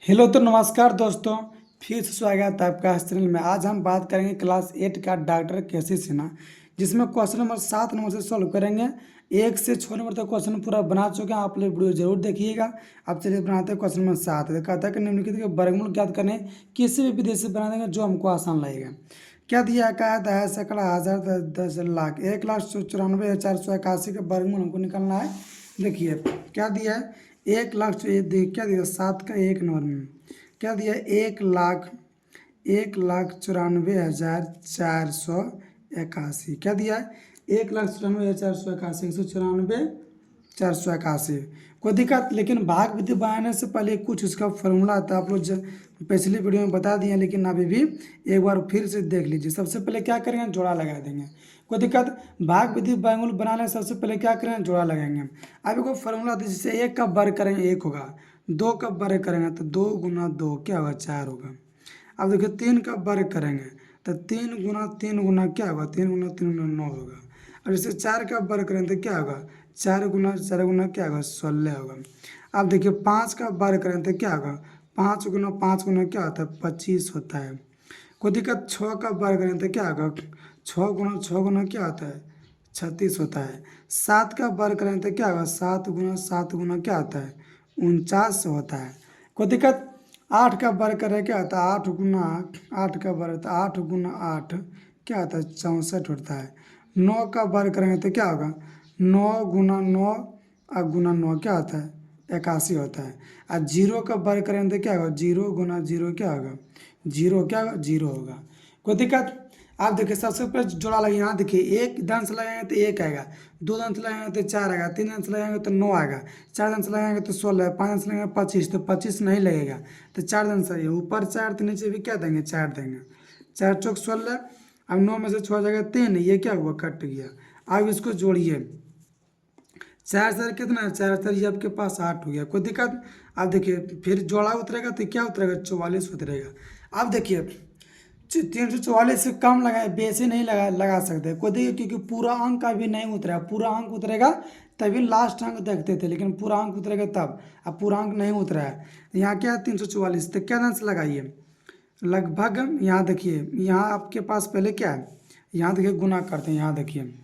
Hello तो नमस्कार दोस्तों, फिर से स्वागत है आपका इस चैनल में। आज हम बात करेंगे क्लास 8 का डॉक्टर केसी सिन्हा, जिसमें क्वेश्चन नंबर 7 नंबर से सॉल्व करेंगे। 1 से 6 नंबर तक क्वेश्चन पूरा बना चुके हैं, आप लोग वीडियो जरूर देखिएगा। अब चलिए बनाते हैं क्वेश्चन नंबर 7। कहता है कि निम्नलिखित के वर्गमूल ज्ञात करने किसी भी विधि से बना देंगे जो हमको आसान लगेगा। क्या दिया है? कहा था सैकड़ा, हज़ार, 10 लाख, 1,94,481 का वर्गमूल हमको निकालना है। देखिए क्या दिया है, 1,00,000 क्या दिया, 7 का 1 नंबर में क्या दिया, 1,94,481। क्या दिया है? 1,94,481, 194,481। कोई दिक्कत? लेकिन भाग विधि बनाने से पहले कुछ उसका फॉर्मूला था, आप लोग पिछली वीडियो में बता दिए, लेकिन अभी भी एक बार फिर से देख लीजिए। सबसे पहले क्या करेंगे, जोड़ा लगा देंगे। कोई दिक्कत? भाग विधि वर्गमूल बनाने से सबसे पहले क्या करेंगे, जोड़ा लगाएंगे। अभी कोई फॉर्मूला था, जिससे 1 का वर्ग करेंगे 1 होगा, 2 का वर्ग करेंगे तो 2 गुना 2 क्या होगा, 4 होगा। अब देखिए 3 का वर्ग करेंगे तो 3 गुना 3 गुना क्या होगा, 3 गुना 3 गुना 9 होगा। अब जैसे 4 का वर्ग करेंगे तो क्या होगा, 4 गुना 4 गुना क्या होगा, 16 होगा। अब देखिए 5 का वर्ग करेंगे तो क्या होगा, 5 गुना 5 गुना क्या होता है, 25 होता है। कोई दिक्कत? 6 का वर्ग करें तो क्या होगा, 6 गुना क्या होता है, 36 होता है। 7 का वर्ग करें तो क्या होगा, 7 गुना क्या होता है, 49 होता है। कोई दिक्कत? 8 का वर्ग करें क्या होता है, 8 का वर्ग, तो 8 गुना 8 क्या होता है, 64 होता है। 9 का वर्ग करेंगे तो क्या होगा, 9 गुना 9 और गुना 9 क्या होता है, 81 होता है। और 0 का वर्ग करेंगे तो क्या होगा, 0 गुना 0 क्या होगा, 0 क्या होगा, 0 होगा। कोई दिक्कत? आप देखिए सबसे पहले जोड़ा लगे, यहाँ देखिए 1 दांत से लगाएंगे तो 1 आएगा, 2 दांत से लगाएंगे तो 4 आएगा, 3 दांत से लगाएंगे तो 9 आएगा, 4 दांत से लगाएंगे तो 16, 5 दांत से लगाएंगे 25, तो 25 नहीं लगेगा, तो 4 दांत से ऊपर 4 तो नीचे भी क्या देंगे, 4 देंगे। 4 चौक 16। अब 9 में से 6 जगह 3, ये क्या हुआ, कट गया। अब इसको जोड़िए, 4 4 कितना है, 4 4 ये आपके पास 8 हो गया। कोई दिक्कत? अब देखिए फिर जोड़ा उतरेगा तो क्या उतरेगा, 44 उतरेगा। अब देखिए 344 से कम लगाए, बेसी नहीं लगा सकते। कोई देखिए क्योंकि पूरा अंक अभी नहीं उतरा, पूरा अंक उतरेगा तभी लास्ट अंक देखते थे, लेकिन पूरा अंक उतरेगा तब। अब पूरा अंक नहीं उतरा है, यहाँ क्या है 344, तो क्या अंश लगाइए, लगभग। यहाँ देखिए, यहाँ आपके पास पहले क्या है, यहाँ देखिए गुना करते हैं। यहाँ देखिए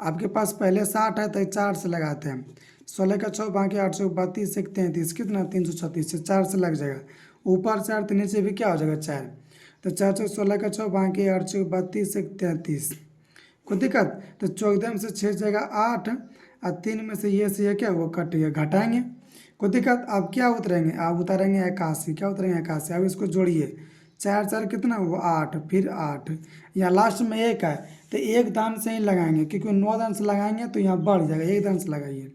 आपके पास पहले 60 है तो 4 से लगाते हैं, 16 का 6 बाकी 832, 1 33, कितना 336 से 4 से लग जाएगा। ऊपर 4 तो नीचे भी क्या हो जाएगा, 4। तो 4 चौक 16 का 6 बाकी 832, 1 33। कोई दिक्कत? तो चौदह से 6 जाएगा 8, और 3 में से ये क्या वो कट गया, घटाएंगे। कोई दिक्कत? अब क्या उतरेंगे, आप उतारेंगे 81, क्या उतरेंगे 81। अब इसको जोड़िए, 4 4 कितना वो 8, फिर 8, यहाँ लास्ट में 1 है तो 1 दान से ही लगाएंगे, क्योंकि 9 दान से लगाएंगे तो यहाँ बढ़ जाएगा। 1 दान से लगाइए,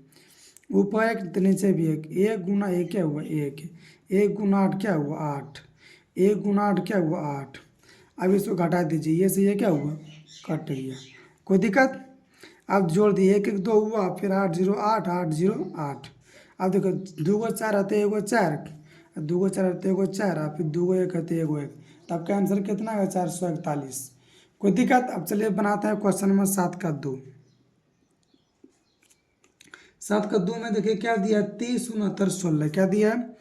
ऊपर 1 तो नीचे भी 1, 1 गुना 1 क्या हुआ, 1, 1 गुना 8 क्या हुआ, 8, 1 गुना 8 क्या हुआ, 8। अब इसको घटा दीजिए, ये से ये क्या हुआ, कट गया। कोई दिक्कत? अब जोड़ दिए, 1 1 2 हुआ, फिर 8 0 8 8 0 8। अब देखो 2 को 4 आते 1 को 4, 2 को 4 आते 1 को 4, फिर 2 को 1 आते 1 को 1, तो आपका आंसर कितना है, 441। कोई दिक्कत? अब चलिए बनाते हैं क्वेश्चन नंबर 7 का 2। 7 का 2 में देखिए क्या दिया, 30 69 16। क्या दिया है,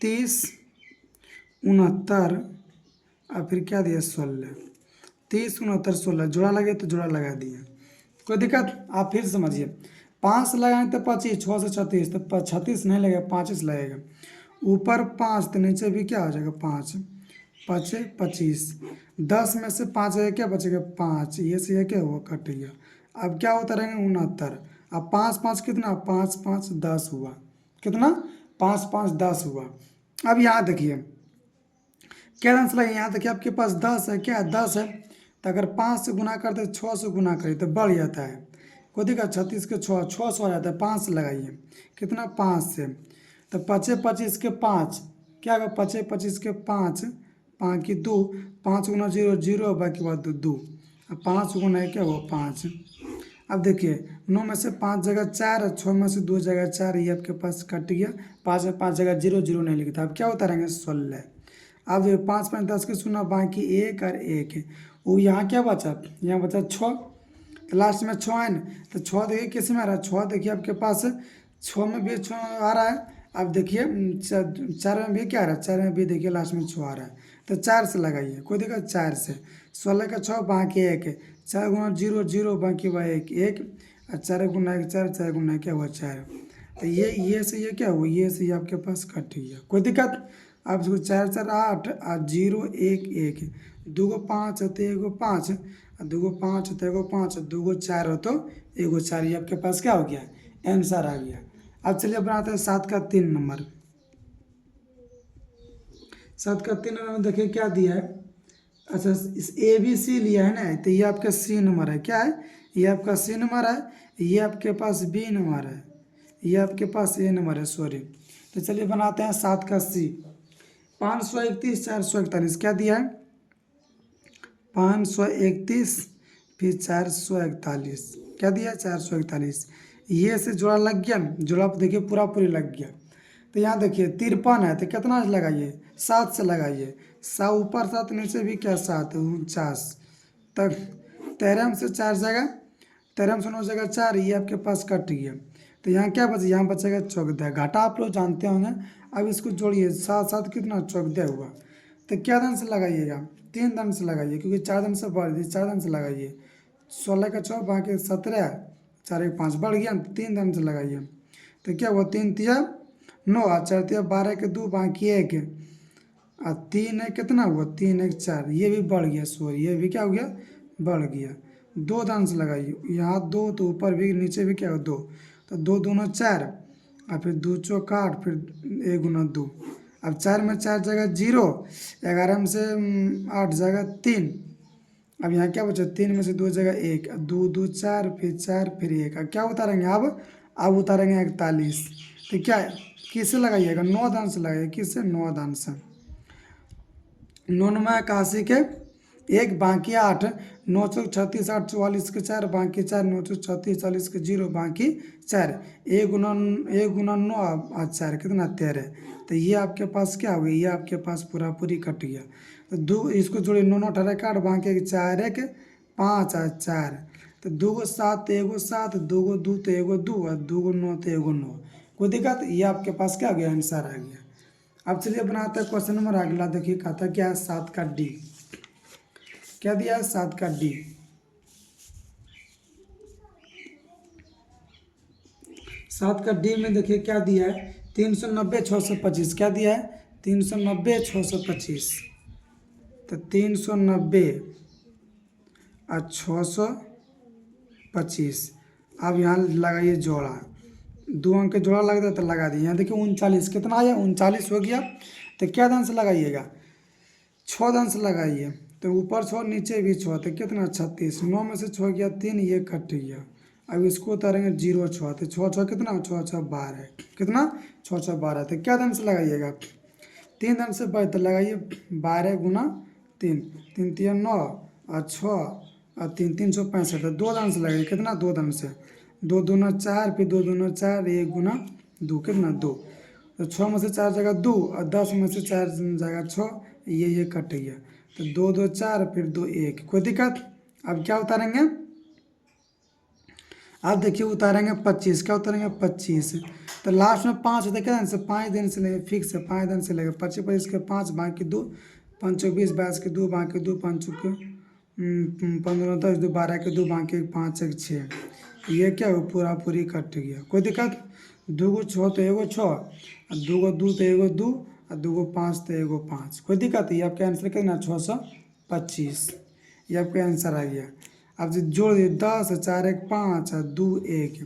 30 69 और फिर क्या दिया, 16। 30 69 16 जोड़ा लगे तो जोड़ा लगा दिए। कोई दिक्कत? आप फिर समझिए, 5 से लगाएं तो 25, 6 से 36, तो 36 नहीं लगेगा, 25 लगेगा। ऊपर 5 तो नीचे भी क्या हो जाएगा, 5 5 25। 10 में से 5 है क्या बचेगा, 5, ये से ये क्या हुआ, कट गया। अब क्या होता रहेंगे, 69। अब 5 5 कितना, 5 5 10 हुआ, कितना, 5 5 10 हुआ। अब यहाँ देखिए क्या आंसर लगे, यहाँ देखिए आपके पास 10 है, क्या है, 10 है, तो अगर 5 से गुना करते 6 से गुना करिए तो बढ़ जाता है। को देखा 36 के 6 6 से हो जाता है, 5 से लगाइए, कितना, 5 से, तो 5 25 के 5 क्या होगा, 5 25 के 5 5 की 2, 5 गुना 0 0, बाकी बात 2, अब 5 गुना है क्या हुआ, 5। अब देखिए 9 में से 5 जगह 4, 6 में से 2 जगह 4, ये आपके पास कट गया। 5 में 5 जगह 0 0 नहीं लिखता, अब क्या होता रहेंगे, 16। अब 5 5 10 के 0, बाकी 1 और 1, वो यहाँ क्या बचा, यहाँ बचा 6, तो लास्ट में 6 है ना, तो 6 देखिए किस में आ रहा है, 6 देखिए आपके पास 6 में भी 6 आ रहा है, अब देखिए चार में भी क्या आ रहा है, 4 में भी देखिए लास्ट में 6 आ रहा है, तो 4 से लगाइए, कोई दिक्कत 4 से। 16 का 6 बाकी 1, 4 गुना 0 0 बाकी हुआ 1 1, और 4 गुना 1 4, 4 गुना क्या हुआ 4। तो ये से ये क्या हुआ, ये से ये आपके पास कट गया, कोई दिक्कत। अब इसको 4 4 8 और 0 1 1, 2 को 5 है तो 1 को 5, और 2 को 5 है तो 1 को 5, 2 को 4 हो तो 1 को 4, ये आपके पास क्या हो गया, आंसर आ गया। अब चलिए बनाते हैं 7 का 3 नंबर। 7 का 3 नंबर देखिए क्या दिया है। अच्छा, इस ए बी सी लिया है ना, तो ये आपका सी नंबर है, क्या है, ये आपका सी नंबर है, ये आपके पास बी नंबर है, ये आपके पास ए नंबर है, सॉरी। तो चलिए बनाते हैं 7 का सी। 531 441 क्या दिया है, 531 फिर 441 क्या दिया है, 441। ये से जोड़ा लग गया ना, जोड़ा देखिए पूरा पूरी लग गया। तो यहाँ देखिए 53 है तो कितना से लगाइए, 7 से लगाइए, 7 ऊपर 7 नीचे भी क्या 7 49 तक। 13 से 4 जगह, 13 से 9 जगह 4, ये आपके पास कट गया। तो यहाँ क्या बचे, यहाँ बचेगा 14, घाटा आप लोग जानते होंगे। अब इसको जोड़िए, 7 7 कितना 14 हुआ। तो क्या दान से लगाइएगा, 3 दान से लगाइए, क्योंकि 4 दान से बढ़ गई, 4 दान से लगाइए। 16 का 6 बाकी 17, 4 1 5 बढ़ गया, 3 दान से लगाइए। तो क्या हुआ, 3 तिया 9, 4 तिया 12 के 2 बाकी 1, और 3 है कितना हुआ, 3 1 4, ये भी बढ़ गया, सॉरी ये भी क्या हो गया, बढ़ गया। 2 दान से लगाइए, यहाँ 2 तो ऊपर भी नीचे भी क्या हो 2, तो 2 दूना 4, और फिर 2 चौक 8, फिर 1 गुना 2। अब 4 में 4 जगह 0, 11 में से 8 जगह 3। अब यहाँ क्या बचा, 3 में से 2 जगह 1, 2 2 4 फिर 4 फिर 1। अब क्या उतारेंगे, अब उतारेंगे 41। तो क्या किससे लगाइएगा, 9 दान से लगाइए, किससे, 9 दान से। 9 9 81 के 1 बाकी 8, 9 चौक 36 8 44 के 4 बाकी 4, 9 चौक 36 40 के 0 बाकी 4, 1 गुना 9 और 4 कितना 13। तो ये आपके पास क्या हो गया, ये आपके पास पूरा पूरी कट गया। तो 2 इसको जोड़िए, 9 9 18 काट बाकी 4 1 5 और 4। तो 2 को 7 तो 1 को 7, 2 को 2 तो 1 को 2, और 2 को 9 तो 1 को 9, कोई दिक्कत। ये आपके पास क्या आ गया, आंसर आ गया। अब चलिए बनाते हैं क्वेश्चन नंबर अगला। देखिए कहता क्या है, 7 का डी। क्या दिया है, 7 का डी। 7 का डी में देखिए क्या दिया है, 390 625 क्या दिया है, 390 625। तो 390 और 625। अब यहाँ लगाइए जोड़ा, 2 अंक के जोड़ा लगता है तो लगा दिए। यहाँ देखिए 39 कितना आया, 39 हो गया। तो क्या दान से लगाइएगा, 6 दान से लगाइए। तो ऊपर 6 नीचे भी 6, तो कितना 36। 9 में से 6 गया 3, ये कट गया। अब इसको उतारेंगे 0 6, तो 6 6 कितना, 6 6 12, कितना 6 6 12। तो क्या दान से लगाइएगा, 3 दान से तो लगाइए, 12 गुना 3, 3 3 9 और 6 और 3 365। तो 2 दान से लगाइए, कितना 2 दान से, 2 दूना 4 फिर 2 दूना 4, 1 गुना 2 कितना 2। तो 6 में से 4 जगह 2, और 10 में से 4 जगह 6, ये कट गया। तो 2 2 4 फिर 2 1, कोई दिक्कत। अब क्या उतारेंगे, अब देखिए उतारेंगे 25, क्या उतारेंगे 25। तो लास्ट में 5 होता है, क्या से 5 दिन से लेंगे, फिक्स है 5 दिन से लेंगे। 25 25 के 5 बाकी 2, 5 20 22 के 2 बाकी 2, 5 के 15 10 2 12 के 2 बाकी 5 1 6। ये क्या हो, पूरा पूरी कट गया, कोई दिक्कत। 2 को 6 तो 1 को 6, और 2 को 2 तो 1 को 2, और 2 को 5 तो 1 को 5, कोई दिक्कत। ये आपका आंसर कितना 625, ये आपका आंसर आ गया। अब जो जोड़ दिए 10 4 1 5 और 2 1।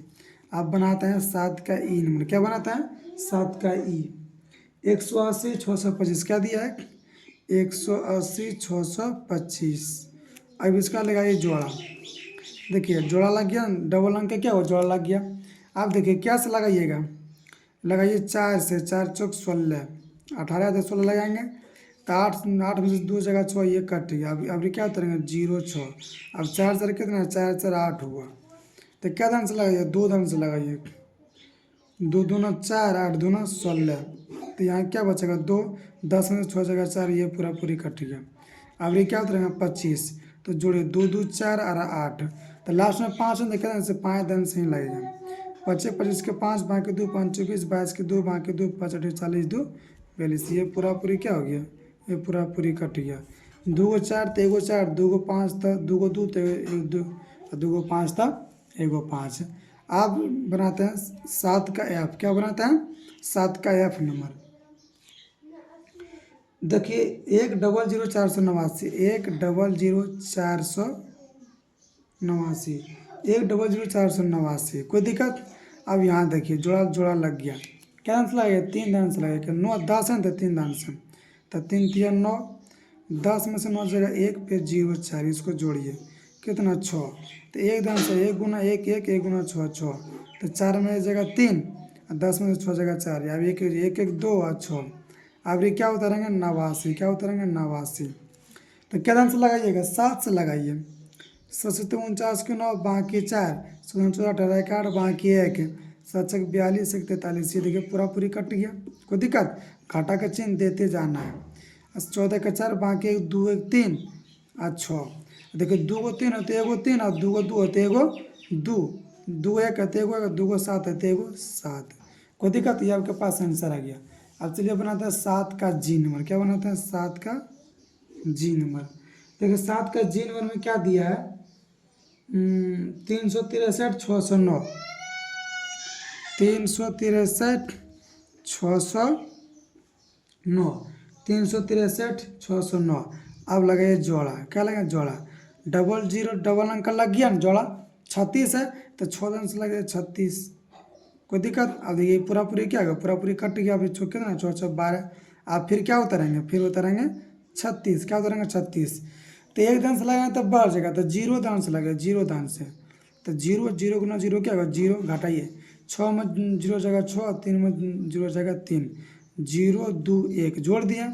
अब बनाते हैं 7 का ई नंबर। क्या बनाता है, 7 का ई। 180 625 क्या दिया है, 180 625। अब इसका लगाइए जोड़ा। देखिए जोड़ा लग गया, डबल अंक का क्या हो, जोड़ा लग गया। अब देखिए क्या से लगाइएगा, लगाइए 4 से, 4 चौक 16, 18 से 16 लगाएंगे। तो 8 में से 2 जगह 6, ये कट गया। अभी क्या उतरेंगे 0 6। अब 4 4 कितना, 4 4 8 हुआ। तो क्या दान से लगाइए, 2 दान से लगाइए, 2 दूना 4 8 दूना 16। तो यहाँ क्या बचेगा 2, 10 में से 6 जगह 4, ये पूरा पूरी कट गया। अब ये क्या उतरेंगे 25। तो जोड़िए 2 2 4 और 8। तो लास्ट में 5 में देखा से 5 दान से ही लगेगा। पचे 25 के 5 बाकी 2 5 24 22 के 2 बाकी 2 5 8 40 2 42। ये पूरा पूरी क्या हो गया, ये पूरा पूरी कट गया। 2 को 4 तो 1 को 4, 2 को 5 था, 2 को 2 तो 1 2, 2 को 5 था 1 को 5। आप बनाते हैं 7 का एफ, क्या बनाते हैं 7 का एफ नंबर। देखिए 1 0 0 4 89, 1 0 0 489, 1 0 0 489, कोई दिक्कत। अब यहाँ देखिए जोड़ा जोड़ा लग गया, क्या आंसर लगेगा 3 दान से लगेगा, 9 10 है तो 3 दान से, तो 3 3 9, 10 में से 9 जगह 1 पे 0 4, इसको जोड़िए कितना 6, तो 1 दान से 1 गुना 1 1 1 गुना 6 6, तो 4 में जगह 3, 10 में से 6 जगह 4, अब 1 1 1 2 और 6। अब ये क्या उतारेंगे 89, क्या उतारेंगे 89, तो क्या दान से लगाइएगा 7 से लगाइए। 7 49 के 9 बाकी 4, 14 18 8 बाकी 1, 7 42 1 43। ये देखिए पूरा पूरी कट गया, कोई दिक्कत, घाटा का चिन्ह देते जाना है। 14 का 4 बाकी 1 2 1 3 और 6। देखिए 2 को 3 होते 1 को 3 और 2 को 2 होते 1 को 2, 2 1 होते 1 को 2 को 7 होते 1 को 7, कोई दिक्कत। ये आपके पास आंसर आ गया। अब चलिए बनाते हैं 7 का जी नंबर, क्या बनाते हैं 7 का जी नंबर। देखिए 7 का जी नंबर में क्या दिया है 363 609, 363 609, 363 609। अब लगाइए जोड़ा, क्या लगा जोड़ा, 00 डबल अंक लग गया ना जोड़ा, 36 है तो 6 दान से लगे 36, कोई दिक्कत। अब देखिए पूरा पूरी क्या होगा, पूरा पूरी कट गया, अभी चौके ना 4 4 12। आप फिर क्या उतारेंगे, फिर उतारेंगे 36, क्या उतारेंगे 36, तो 1 दान से लगाएंगे तब बढ़ जाएगा, तो 0 दान से लगेगा, 0 दान से, तो 0 0 गुना 0 क्या होगा 0, घटाइए 6 में 0 जगह 6, 3 में 0 जगह 3, 0 2 1 जोड़ दिया।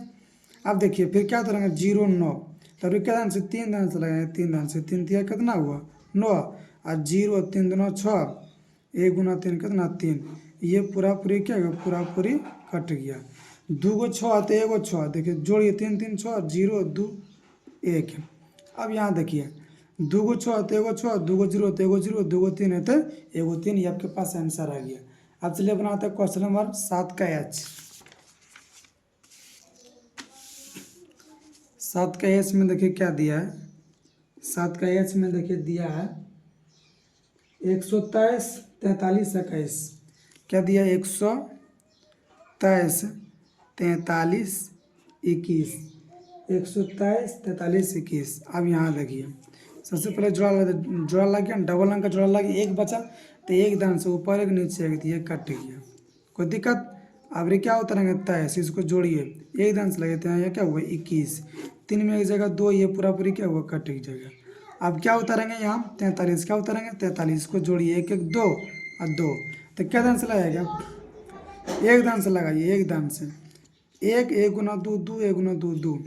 अब देखिए फिर क्या उतारेंगे 0 9, तब क्या दान से 3 दान से लगाएंगे, 3 दान से, 3 तिया कितना हुआ 9, और 0 3 2 6, 1 गुना 3 कितना 3। ये पूरा पूरी क्या होगा, पूरा पूरी कट गया। 2 को 6 तो 1 को 6, देखिए जोड़िए 3 3 6 0 2 1। अब यहाँ देखिए 2 को 6 तो 1 को 6, 2 को 0 तो 1 को 0, 2 को 3 है तो 1 को 3, ये आपके पास आंसर आ गया। अब चलिए बनाते हैं क्वेश्चन नंबर 7 का एच। 7 का एच में देखिए क्या दिया है, 7 का एच में देखिए दिया है 123 43 21, क्या दिया 123 43 21, 123 43 21। अब यहाँ देखिए सबसे पहले जोड़ा लग गया, डबल अंक का जोड़ा लग गया, एक बचा तो 1 दान से ऊपर 1 नीचे 1, ये कट गया, कोई दिक्कत। अब ये क्या उतरेंगे 23, इसको जोड़िए 1 दान से लगे हैं, ये क्या हुआ 21, 3 में 1 जगह 2, ये पूरा पूरी क्या हुआ कट जाएगा। अब क्या उतारेंगे यहाँ 43, क्या उतारेंगे 43 को जोड़िए 1 1 2 और 2, तो क्या दान से लगाएगा 1 दान से लगाइए, 1 दान से, 1 1 गुना 2 2 1 गुना 2 2,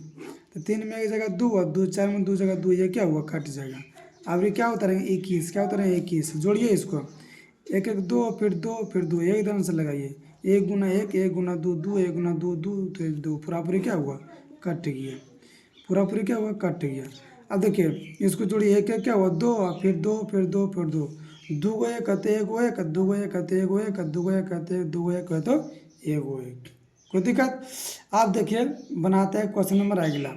तो 3 में 1 जगह 2 और 2 4 में 2 जगह 2, ये क्या हुआ कट जाएगा। अब ये क्या उतारेंगे 21, क्या उतारेंगे 21, जोड़िए इसको 1 1 2 फिर 2 फिर 2, 1 दान से लगाइए, 1 गुना 1 1 गुना 2 2 1 गुना 2 2 तो 2, पूरा पूरी क्या हुआ कट गया, पूरा पूरी क्या हुआ कट गया। अब देखिए इसको जोड़िए 1 1 क्या हुआ 2 फिर 2 फिर 2 फिर 2, 2 को 1 कहते 1 को 1, 2 को 1 कहते 1 को 1, 2 को 1 कहते 2 को 1 कहते 1 को 1, कोई दिक्कत। आप देखिए बनाते हैं क्वेश्चन नंबर अगला,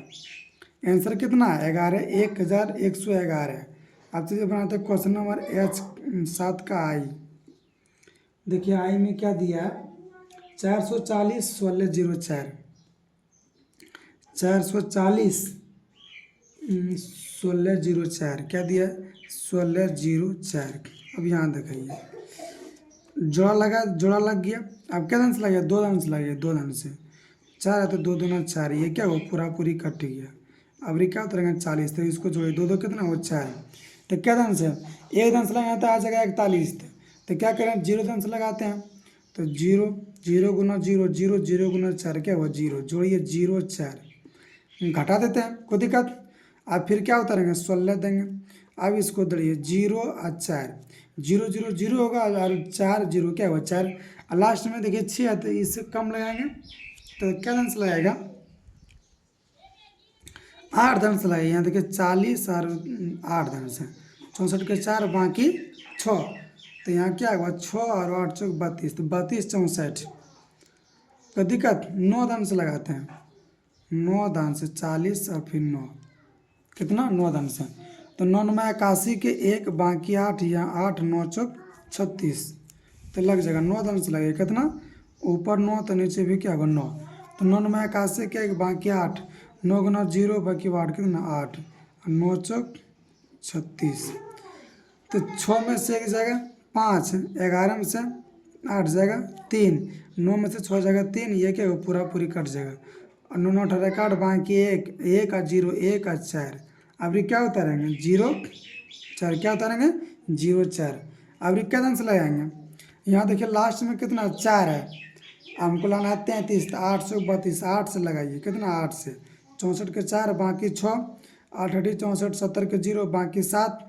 आंसर कितना है 11 1111। आप चलिए बनाते हैं क्वेश्चन नंबर एच 7 का आई। देखिए आई में क्या दिया है 440 1604, 440 1604, क्या दिया 1604। अब यहाँ दिखाइए जोड़ा लग गया, अब क्या दान से लग गया 2 दान से लग गया, 2 दान से, 4 है तो 2 2 4, ये क्या हुआ पूरा पूरी कट गया। अब ये क्या उतरेंगे 40, तो इसको जोड़िए 2 2 कितना हुआ 4, तो क्या दान से 1 दान से लगाते हैं आ जाएगा 41, तो क्या करें 0 दान से लगाते हैं, तो 0 0 गुना 0 0 0 गुना 4 क्या हुआ 0, जोड़िए 0 4, घटा देते हैं कोई दिक्कत। अब फिर क्या उतारेंगे 16 देंगे, अब इसको दड़िए 0 और 4, 0 0 0 होगा और 4 0 क्या हुआ 4, और लास्ट में देखिए 6 है तो इससे कम लगाएंगे, तो क्या दान से लगाएगा 8 दान से लगाइए। यहाँ देखिए 40 और 8 दान से 64 के 4 बाकी 6, तो यहाँ क्या हुआ 6 और 8 चौक 32, तो 32 64। कोई दिक्कत? 9 दान से लगाते हैं, 9 दान से 40 और फिर 9, कितना 9 दान से, तो 9 9 81 के 1 बाकी 8, यहाँ 8 9 चौक 36, तो लग जाएगा 9 दान से लगेगा कितना, ऊपर 9 तो नीचे भी क्या होगा 9, तो 9 9 81 के 1 बाकी 8, 9 गुना 0 बाकी 8 कितना 8, 9 चौक 36, तो 6 में से 1 जाएगा 5, 11 में से 8 जाएगा 3, 9 में से 6 जाएगा 3, ये क्या होगा पूरा पूरी कट जाएगा, और 9 9 18 काट बाकी 1, 1 और 0, 1 और 4, अब ये क्या उतारेंगे 0 4, क्या उतारेंगे 0 4, अब ये क्या से लगाएंगे, यहाँ देखिए लास्ट में कितना 4 है, हमको लाना है 33, तो 8 से 32, 8 से लगाइए कितना 8 से 64 के 4 बाकी 6, 8 8 64, 70 के 0 बाकी 7,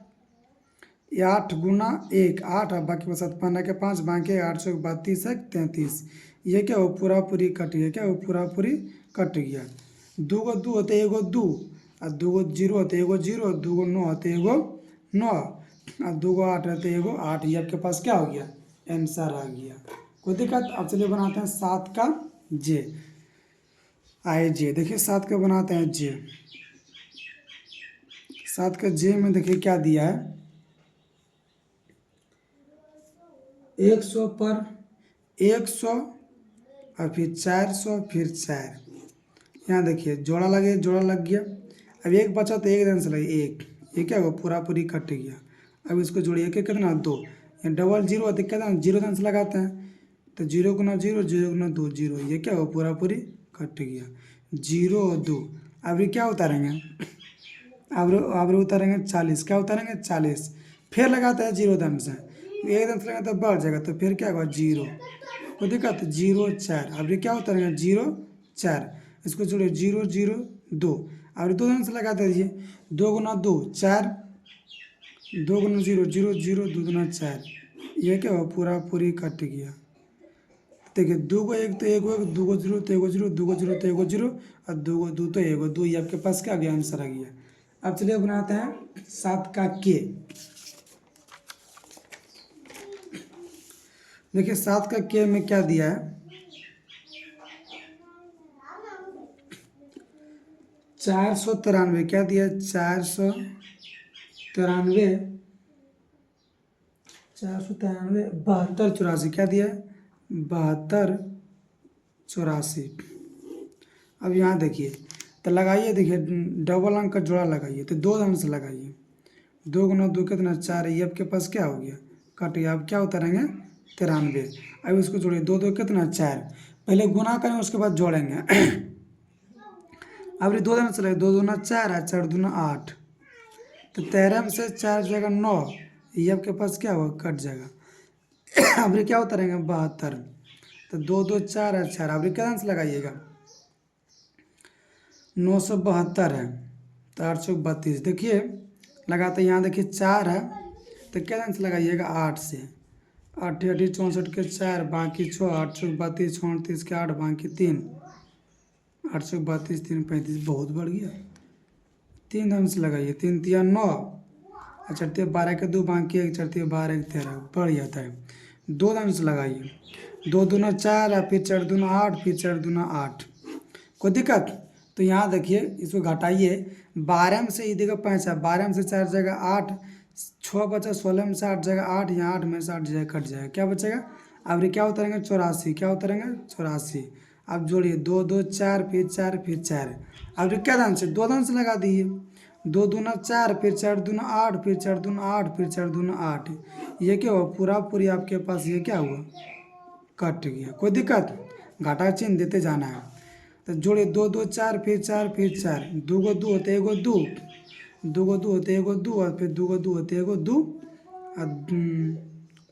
ये 8 गुना 1 8 और बाकी 7 15 के 5 बाकी 8 से 32 है 33, ये क्या हो पूरा पूरी कट गया, क्या हो पूरा पूरी कट गया, 2 गो 2 होते 1 गो 2, और 2 गो 0 होते 1 गो 0, 2 गो 9 होते 1 गो 9, और 2 गो 8 होते 1 गो 8, ये आपके पास क्या हो गया आंसर आ गया। कोई दिक्कत? अब चलिए बनाते हैं 7 का जे, आए जे, देखिए 7 का बनाते हैं जे, 7 का जे में देखिए क्या दिया है, 100 पर 100 और फिर 400 फिर 4, यहाँ देखिए जोड़ा लगे, जोड़ा लग गया, अब एक बचा तो एक दिन से लगे 1, ये क्या होगा पूरा पूरी कट गया, अब इसको जोड़िए कि कितना 2, ये डबल 0 होते कितना 0 दिन से लगाते हैं, तो 0 गुना 0, 0 गुना 2 0, ये क्या होगा पूरा पूरी कट गया, 0 2, अब ये क्या उतारेंगे, अब उतारेंगे 40, क्या उतारेंगे 40, फिर लगाते हैं 0 दम से, एक दम से लगाते तो बढ़ जाएगा, तो फिर क्या होगा 0, कोई दिक्कत 0 4, अब ये क्या उतारेंगे 0 4, इसको जोड़िए 0 0 2, अब 2 दम से लगा दीजिए, 2 गुना 2 4, 2 गुना 0 0 0, 2 गुना 4, ये क्या होगा पूरा पूरी कट गया, देखिए 2 को 1 तो 1 को 1, 2 को 0 तो 1 को 0, 2 को 0 तो 1 को 0, और 2 को 2 तो 1 को 2, ये आपके पास क्या आ गया आंसर आ गया। अब चलिए बनाते हैं 7 का के, देखिए 7 का के में क्या दिया है, 493, क्या दिया है 493, 72 84, क्या दिया है 72 84, अब यहाँ देखिए तो लगाइए, देखिए डबल अंक का जोड़ा लगाइए, तो 2 धन से लगाइए, 2 गुना 2 कितना 4 है, ये आपके पास क्या हो गया कट गया, अब क्या उतारेंगे 93, अब इसको जोड़िए 2 2 कितना 4, पहले गुना करेंगे उसके बाद जोड़ेंगे, अब ये 2 धन से लगे, 2 दूना 4 है, 4 दूना 8, तो 13 में से 4 जाएगा 9, ये आपके पास क्या होगा कट जाएगा, अब ये क्या उतारेंगे 72, तो 2 2 4 है 4, अब ये क्या से लगाइएगा 972 है, तो 832, देखिए लगाते यहाँ देखिए 4 है, तो क्या से लगाइएगा 8 से, 8 8 64 के 4 बाकी 6, 832 34 के 8 बाकी 3, 832 3 35, बहुत बढ़ गया, 3 धन से लगाइए, 3 तिया 9, और चढ़ती 12 के 2 बाकी 1, चढ़ती 12 1 13, बढ़ जाता है, 2 धन से लगाइए, 2 दूना 4 है, फिर 4 दूना 8, फिर 4 दूना 8, कोई दिक्कत? तो यहाँ देखिए इसको घटाइए, 12 में से ये देखो 5 है, 12 में से 4 जगह 8, 6 बचा, 16 में से 8 जगह 8, यहाँ 8 में से 8 जगह कट जाएगा, क्या बचेगा, अब ये क्या उतरेंगे 84, क्या उतरेंगे 84, अब जोड़िए 2 2 4 फिर 4 फिर 4, अब ये क्या दान से 2 दान से लगा दीजिए, 2 दूना 4 फिर 4 दूना 8 फिर 4 दूना 8 फिर 4 दूना 8, ये क्या हुआ पूरा पूरी आपके पास ये क्या हुआ कट गया, कोई दिक्कत? घाटा चिन्ह देते जाना है, तो जोड़िए 2 2 4 फिर 4 फिर 4, 2 को 2 होते 1 को 2, 2 को 2 होते 1 को 2, और फिर 2 को 2 होते 1 को 2,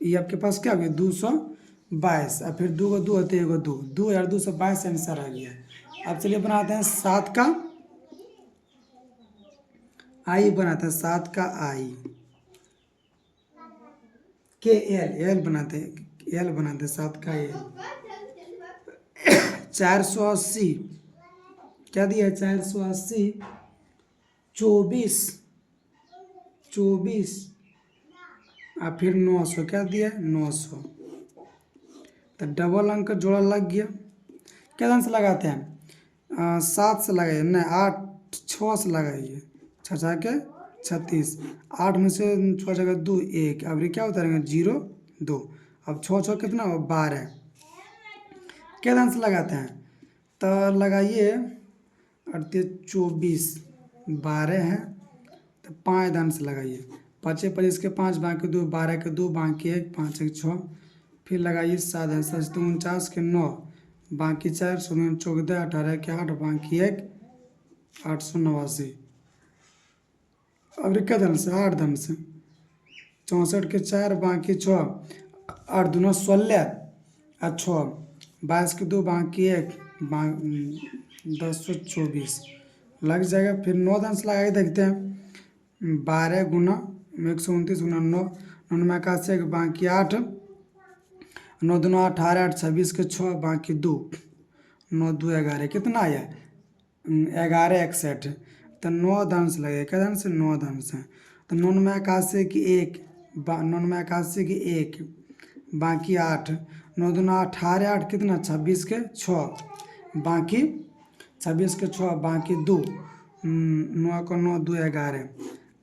ये आपके पास क्या हो गया 222, और फिर 2 को 2 होते 1 को 2, 2222 आंसर आ गया। अब चलिए बनाते हैं 7 का आई, बनाते हैं 7 का आई, के एल बनाते हैं, एल बनाते हैं 7 का एल, 480, क्या दिया है 480, 24 24 और फिर 900 क्या दिया है 900। तो डबल अंक का जोड़ा लग गया। क्या ढंग से लगाते हैं 7 से लगाइए, नहीं 8 6 से लगाइए, 6 के 36, 8 में से 6 जगह 2 1, अब ये क्या उतारेंगे 0 2, अब 6 कितना हो 12। क्या ढंग से लगाते हैं तो लगाइए 38 24 12 है, तो 5 दान से लगाइए, 5 25 के 5 बाकी 2 12 के 2 बाकी 1 5 1 6, फिर लगाइए 7 है 7 49 के 9 बाकी 4 16 14 18 के 8 बाकी 1 889। अब क्या धन से 8 धन से 64 के 4 बाकी 6 8 दूना 16 और 6 22 के 2 बाकी 1 1024 लग जाएगा। फिर 9 धन से लगा के देखते हैं 12 गुना 129 गुना 9 9 में 81 के बाकी 8 9 दूना 18 8 26 के 6 बाकी 2 9 2 11 कितना आया 11 61। तो 9 धन से लगेगा, क्या धन से 9 धन से। तो 9 में 81 की 1 9 में 81 की 1 बाकी 8 9 दूना 18 8 कितना 26 के 6 बाकी 26 के 6 बाकी 2 9 को 9 2 11,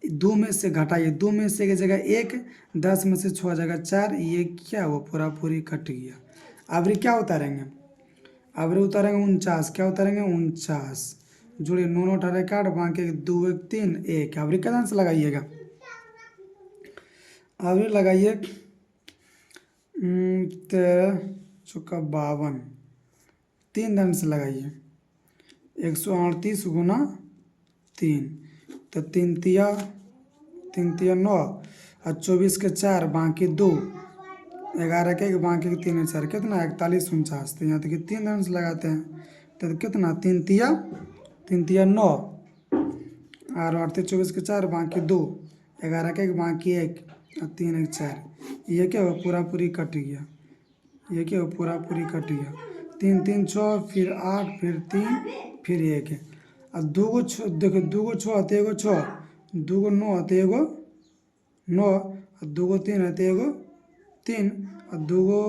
2 में से घटाइए, 2 में से की जगह 1 10 में से 6 जगह 4, ये क्या हुआ पूरा पूरी कट गया। अब ये क्या उतारेंगे, अब उतारेंगे 49, क्या उतारेंगे 49 जोड़िए 9 9 18 काट बाकी 2 1 3 1। अब क्या ध्यान से लगाइएगा, अब लगाइए 13 चौका 52 3 धन से लगाइए 138 गुना 3, तो 3 तिया 9 और 24 के 4 बाकी 2 11 के बाकी 3 4 कितना 41 49। तो यहाँ तक 3 धन से लगाते हैं तो कितना 3 तिया 9 और 38 24 के 4 बाकी 2 11 के बाकी 1 और 3 1 4, ये क्या हुआ पूरा पूरी कट गया, ये क्या हुआ पूरा पूरी कट गया। 3 3 6 फिर 8 फिर 3 फिर 1 है। और 2 को देखो 2 को 6 तो एगो 6, 2 को 9 तो एगो 9 और 2 को 3 है तो एगो 3 और 2 को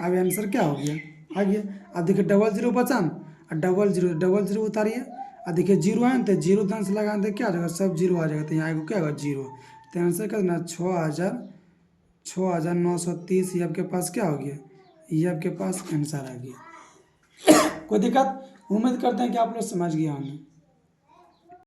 अब आंसर क्या हो गया आ गया। अब देखिए 00 बचा और 00 उतारिए और देखिए 0 है तो 0 धन से लगा दे क्या आ जाएगा सब 0 आ जाएगा, तो यहाँ क्या होगा 0। तो आंसर कितना 6930। ये आपके पास क्या हो गया, ये आपके पास आंसर आ गया। कोई दिक्कत, उम्मीद करते हैं कि आप लोग समझ गए होंगे।